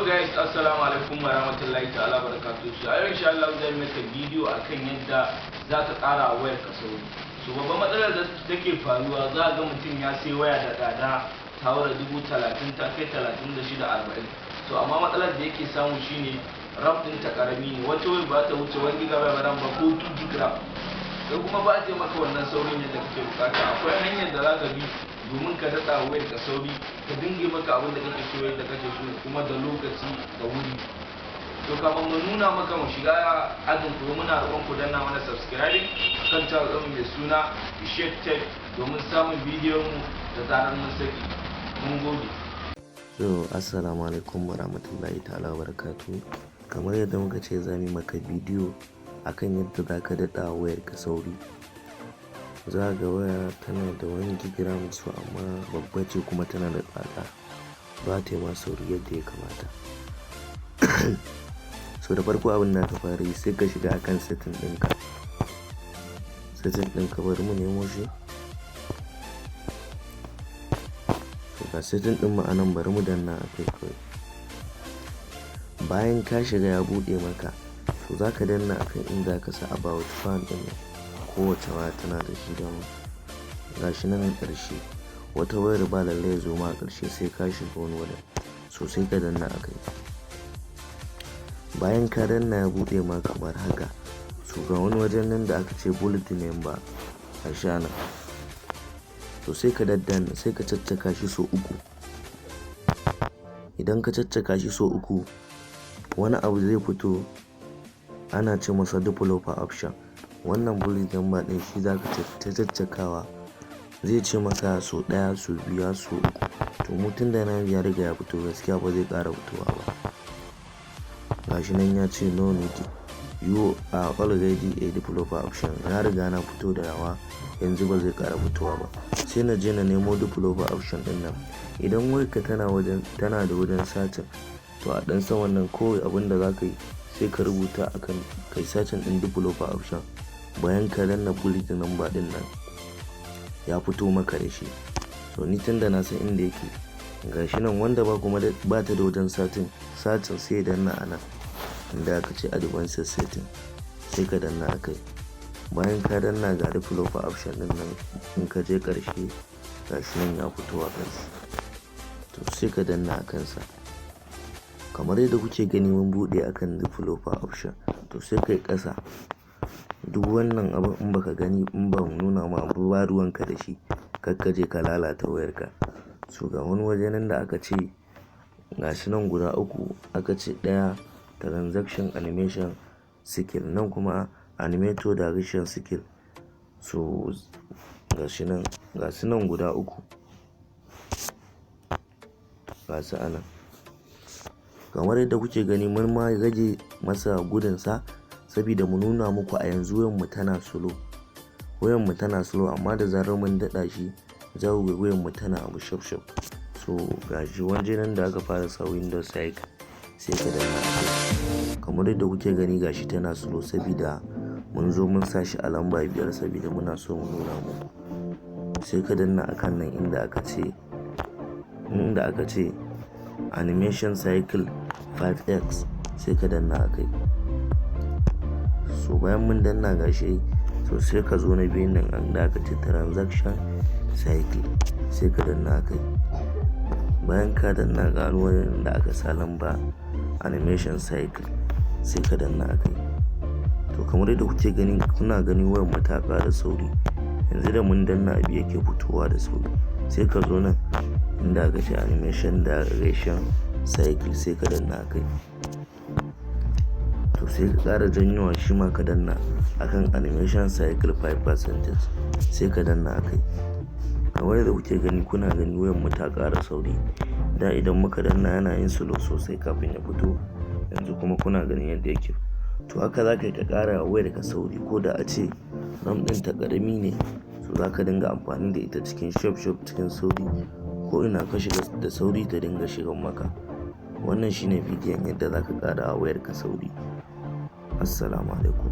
guys, assalamu alaikum wa rahmatullahi ta'ala barakatuh. So a yau insha Allah zan maka bidiyo akan yadda za ka ƙara wayar ka sauri. So babban matsalar da take faruwa za ga mutum ya sai waya da tsada ta haura 30,000 ta kai 36-40. So amma matsalar da yake samu shine RAM din ta karami ne, wacce wai ba ta wuce 1 GB RAM ba ko 2 GB. Sai kuma ba ta maka wannan saurin yadda kake bukata. Akwai hanyar da za ka bi domin ka daɗa wayar ka sauri, ka dinga maka abin da kake so yadda kake so kuma da lokaci da wuri. To kafin mu nuna maka mu shiga ajin ku, muna roƙon ku danna mana subscribing kan channel ɗin mai suna Ishaq Tech domin samun bidiyon mu da zarar mun saki. Mun gode. So assalamu alaikum warahmatullahi ta'ala barakatuh. Kamar yadda muka ce za mu maka bidiyo akan yadda za ka daɗa wayar ka sauri. Za ga waya tana da 1 GB so amma babba ce kuma tana da tsada, ba ta yi ma sauri yadda ya kamata. So da farko abin da ka fara yi sai ka shiga akan setting ɗinka. Setting ɗinka bari mu nemo shi. So ga setting ɗin mu anan, bari mu danna a kai kawai. Bayan ka shiga ya buɗe maka, so za ka danna akan inda ka sa about fan ɗin nan. Kowace waya tana da shi dama, gashi nan ƙarshe. Wata wayar ba lallai ya zo ma a ƙarshe, sai ka shiga wani wajen, so sai ka danna a kai. Bayan ka danna ya buɗe ma kamar haka, so ga wani wajen nan da aka ce bulletin member a sha nan, so sai ka daddanna, sai ka caccaka shi so 3. Idan ka caccaka shi so 3, wani abu zai fito ana ce masa developer option. Wannan bulletin member din shi zaka ta caccakawa, zai ce maka so 1, so 2, so 3. to mutum da na ya riga ya fito, gaskiya ba zai ƙara fitowa ba. Gashi nan ya ce no need, you are already a developer option. Ya riga na fito da yawa, yanzu ba zai ƙara fitowa ba. Sai na je na nemo developer option din nan. Idan wayarka tana da wajen satin, to a dan san wannan kawai abin da zaka yi sai ka rubuta akan kai satin din developer option. Bayan ka danna bulletin number din nan, ya fito maka da shi. So ni tunda na san inda yake, gashi nan wanda ba kuma ba ta da wajen satin sai danna a nan inda aka ce advanced setting, sai ka danna akai. Bayan ka danna ga developer option din nan, in ka je karshe gashi nan ya fito a kansa, to sai ka danna a kansa. Kamar yadda kuke gani mun bude akan developer option, to sai kai kasa. Duk wannan abin in baka gani, in ba mu nuna ma ba ruwanka da shi, kakka je ka lalata wayarka. So ga wani waje nan da aka ce gashi nan guda 3, aka ce 1 transaction animation skill, nan kuma animator direction skill. So gashi nan guda 3 gasu anan. Kamar yadda kuke gani mun ma rage masa gudunsa saboda mu nuna muku a yanzu wayan mu tana slow, amma da zarar mun dada shi za ku ga wayan mu tana abu shaf. So gashi waje nan da aka fara sa Windows sai ka danna. Kamar yadda kuke gani gashi tana slow saboda mun zo mun sa shi a lamba 5 saboda muna so mu nuna muku. Sai ka danna akan nan inda aka ce animation cycle 5x, sai ka danna akai. So bayan mun danna gashi, so sai ka zo na biyun nan inda aka ce transaction cycle, sai ka danna akai. Bayan ka danna ga wani da aka sa lamba animation cycle, sai ka danna akai. To kamar yadda kuke gani, kuna gani wayar mu ta ƙara sauri. Yanzu da mun danna abu yake fitowa da sauri. Sai ka zo nan inda aka ce animation direction cycle, sai ka danna akai. To sai ka ƙara janyowa shi ma ka danna akan animation cycle 5%, sai ka danna akai. Kamar yadda kuke gani, kuna gani wayar mu ta ƙara sauri. Da idan muka danna yana yin slow sosai kafin ya fito, yanzu kuma kuna ganin yadda yake. To haka za ka yi ka ƙara wayar ka sauri, ko da a ce RAM ɗin ta ƙarami ne, so za ka dinga amfani da ita cikin shop cikin sauri, ko ina ka shiga da sauri ta dinga shigan maka. Wannan shine bidiyon yadda za ka ƙara wayar ka sauri. Assalamu alaikum.